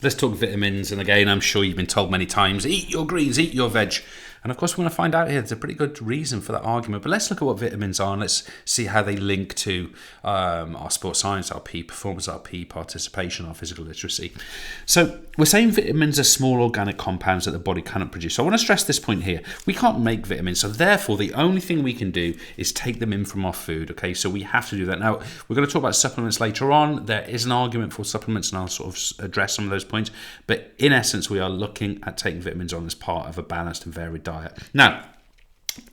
Let's talk vitamins, and again, I'm sure you've been told many times, eat your greens, eat your veg. And of course, we're going to find out here there's a pretty good reason for that argument. But let's look at what vitamins are, and let's see how they link to our sports science, our P performance, our P participation, our physical literacy. So we're saying vitamins are small organic compounds that the body cannot produce. So I want to stress this point here. We can't make vitamins, so therefore the only thing we can do is take them in from our food. Okay, so we have to do that. Now, we're going to talk about supplements later on. There is an argument for supplements, and I'll sort of address some of those points. But in essence, we are looking at taking vitamins on as part of a balanced and varied diet. Now,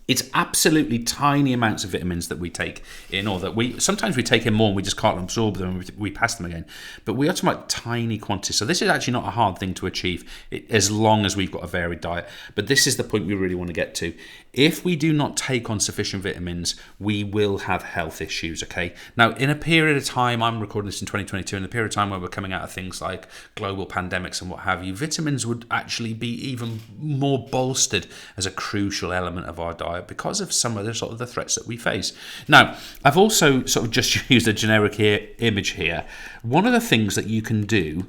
it's absolutely tiny amounts of vitamins that we take in, or that sometimes we take in more and we just can't absorb them and we pass them again. But we are talking about tiny quantities. So this is actually not a hard thing to achieve as long as we've got a varied diet. But this is the point we really want to get to. If we do not take on sufficient vitamins, we will have health issues, okay? Now, in a period of time, I'm recording this in 2022, in a period of time where we're coming out of things like global pandemics and what have you, vitamins would actually be even more bolstered as a crucial element of our diet because of some of the sort of the threats that we face. Now, I've also sort of just used a generic image here. One of the things that you can do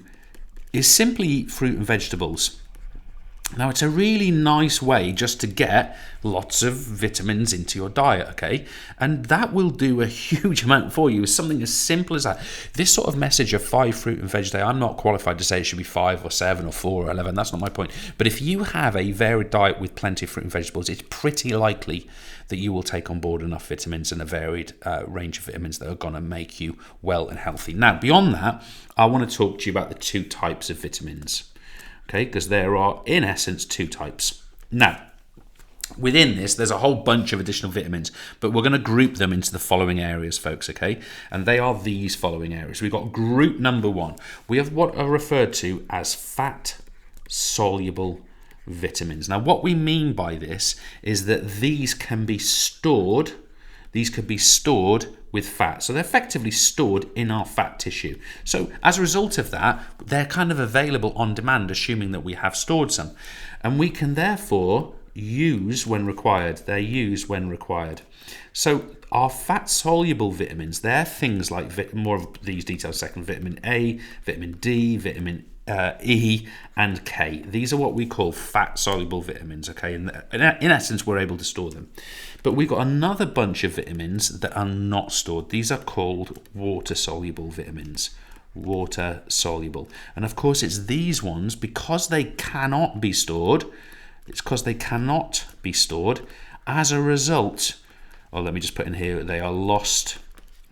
is simply eat fruit and vegetables. Now, it's a really nice way just to get lots of vitamins into your diet, okay? And that will do a huge amount for you. It's something as simple as that. This sort of message of 5 fruit and veg a day, I'm not qualified to say it should be 5 or 7 or 4 or 11. That's not my point. But if you have a varied diet with plenty of fruit and vegetables, it's pretty likely that you will take on board enough vitamins and a varied range of vitamins that are going to make you well and healthy. Now, beyond that, I want to talk to you about the 2 types of vitamins. Okay, because there are, in essence, 2 types. Now, within this, there's a whole bunch of additional vitamins, but we're going to group them into the following areas, folks, okay? And they are these following areas. We've got group number 1. We have what are referred to as fat-soluble vitamins. Now, what we mean by this is that these can be stored. These could be stored with fat. So they're effectively stored in our fat tissue. So as a result of that, they're kind of available on demand, assuming that we have stored some. And we can therefore use when required. They're used when required. So our fat-soluble vitamins, they're things like, more of these details second, vitamin A, vitamin D, vitamin E and K. These are what we call fat-soluble vitamins, okay? And in essence, we're able to store them. But we've got another bunch of vitamins that are not stored. These are called water-soluble vitamins. Water-soluble. And of course, it's these ones, because they cannot be stored, as a result, let me just put in here, they are lost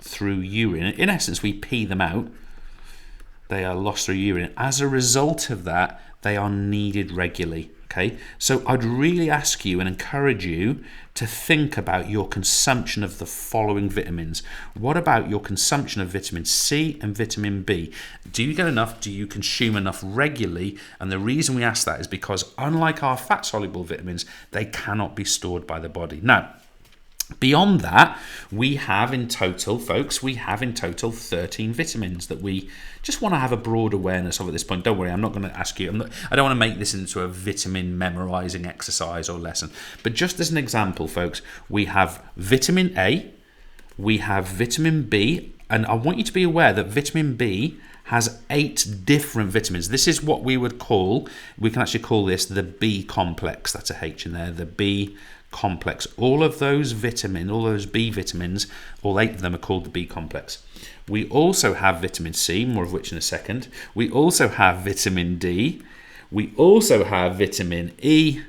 through urine. In essence, we pee them out. They are lost through urine. As a result of that, they are needed regularly. Okay, so I'd really ask you and encourage you to think about your consumption of the following vitamins. What about your consumption of vitamin C and vitamin B? Do you get enough? Do you consume enough regularly? And the reason we ask that is because unlike our fat-soluble vitamins, they cannot be stored by the body. Now, beyond that, we have in total 13 vitamins that we just want to have a broad awareness of at this point. Don't worry, I'm not going to ask you, I don't want to make this into a vitamin memorizing exercise or lesson. But just as an example, folks, we have vitamin A, we have vitamin B, and I want you to be aware that vitamin B has 8 different vitamins. This is what we can actually call this the B complex. That's a H in there, the B complex. All of those B vitamins, all 8 of them are called the B complex. We also have vitamin C, more of which in a second. We also have vitamin D. We also have vitamin E.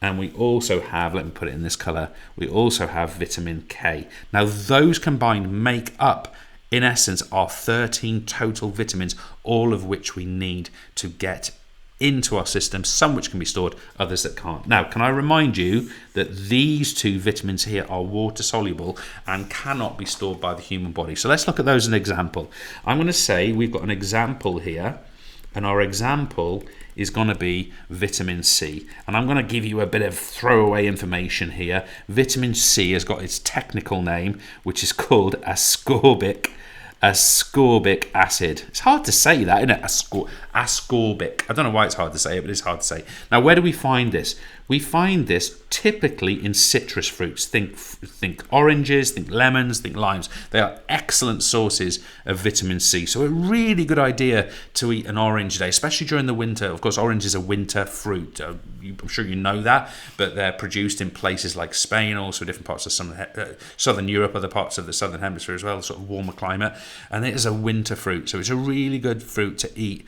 And we also have, let me put it in this color, we also have vitamin K. Now those combined make up, in essence, our 13 total vitamins, all of which we need to get into our system, some which can be stored, others that can't. Now, can I remind you that these 2 vitamins here are water soluble and cannot be stored by the human body. So let's look at those as an example. I'm going to say we've got an example here, and our example is going to be vitamin C. And I'm going to give you a bit of throwaway information here. Vitamin C has got its technical name, which is called ascorbic acid. It's hard to say that, isn't it? Ascorbic. I don't know why it's hard to say it, but it's hard to say. Now, where do we find this? We find this typically in citrus fruits. Think oranges, think lemons, think limes. They are excellent sources of vitamin C. So a really good idea to eat an orange a day, especially during the winter. Of course, orange is a winter fruit. I'm sure you know that, but they're produced in places like Spain, also different parts of southern Europe, other parts of the southern hemisphere as well, sort of warmer climate. And it is a winter fruit. So it's a really good fruit to eat.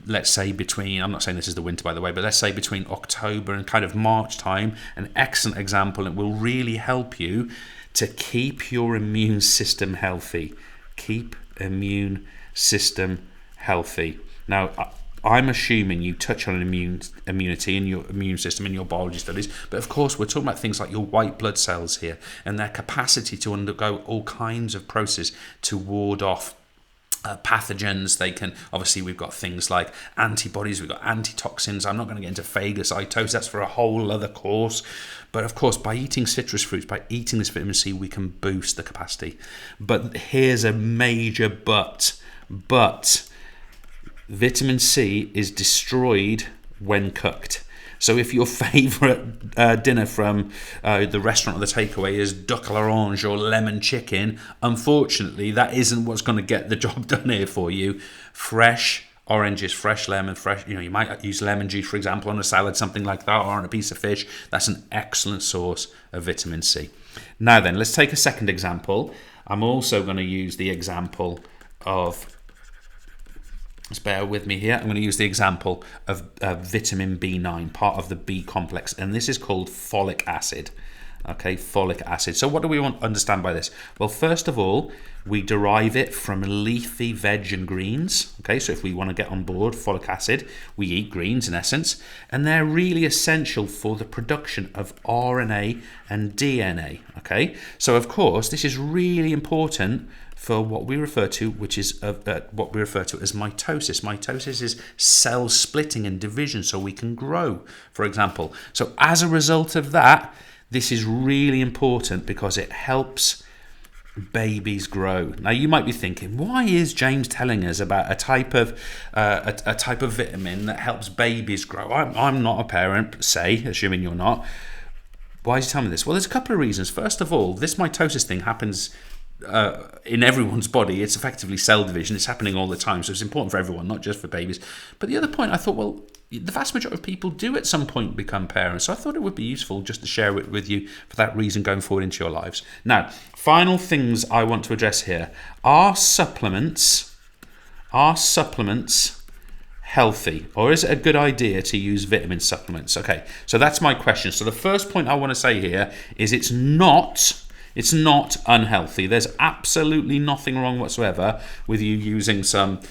Let's say between, I'm not saying this is the winter by the way, but let's say between October and kind of March time, an excellent example. It will really help you to keep your immune system healthy. Keep immune system healthy. Now, I'm assuming you touch on immunity in your immune system in your biology studies, but of course we're talking about things like your white blood cells here and their capacity to undergo all kinds of processes to ward off pathogens. They can, obviously we've got things like antibodies, we've got antitoxins. I'm not going to get into phagocytosis, that's for a whole other course. But of course, by eating citrus fruits, by eating this vitamin C, we can boost the capacity. But here's a major but. Vitamin C is destroyed when cooked. So if your favourite dinner from the restaurant or the takeaway is duck à l'orange or lemon chicken, unfortunately that isn't what's going to get the job done here for you. Fresh oranges, fresh lemon, fresh, you might use lemon juice, for example, on a salad, something like that, or on a piece of fish. That's an excellent source of vitamin C. Now then, let's take a second example. I'm also going to use the example of, just bear with me here. I'm going to use the example of vitamin B9, part of the B complex, and this is called folic acid. Okay, folic acid. So what do we want to understand by this? Well, first of all, we derive it from leafy veg and greens. Okay, so if we want to get on board folic acid, we eat greens in essence, and they're really essential for the production of RNA and DNA. Okay, so of course, this is really important for what we refer to, which is what we refer to as mitosis. Mitosis is cell splitting and division so we can grow, for example. So as a result of that, this is really important because it helps babies grow. Now you might be thinking, why is James telling us about a type of vitamin that helps babies grow? I'm not a parent, say, assuming you're not. Why is he telling me this? Well, there's a couple of reasons. First of all, this mitosis thing happens in everyone's body. It's effectively cell division. It's happening all the time, so it's important for everyone, not just for babies. But the other point, I thought, well, the vast majority of people do at some point become parents, so I thought it would be useful just to share it with you for that reason going forward into your lives. Now, final things I want to address here. Are supplements healthy, or is it a good idea to use vitamin supplements? Okay, so that's my question. So the first point I want to say here is it's not unhealthy. There's absolutely nothing wrong whatsoever with you using some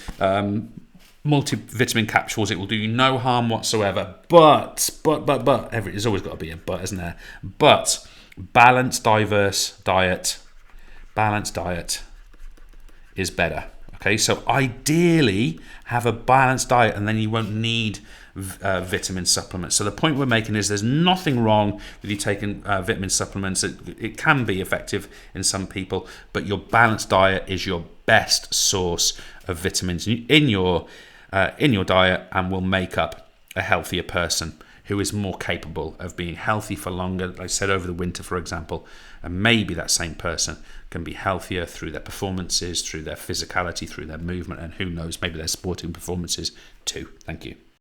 multivitamin capsules. It will do you no harm whatsoever. But, there's always got to be a but, isn't there? But balanced, diverse diet is better. Okay, so ideally have a balanced diet and then you won't need vitamin supplements. So the point we're making is there's nothing wrong with you taking vitamin supplements. It can be effective in some people, but your balanced diet is your best source of vitamins in your diet and will make up a healthier person who is more capable of being healthy for longer, like I said, over the winter, for example. And maybe that same person can be healthier through their performances, through their physicality, through their movement, and who knows, maybe their sporting performances too. Thank you.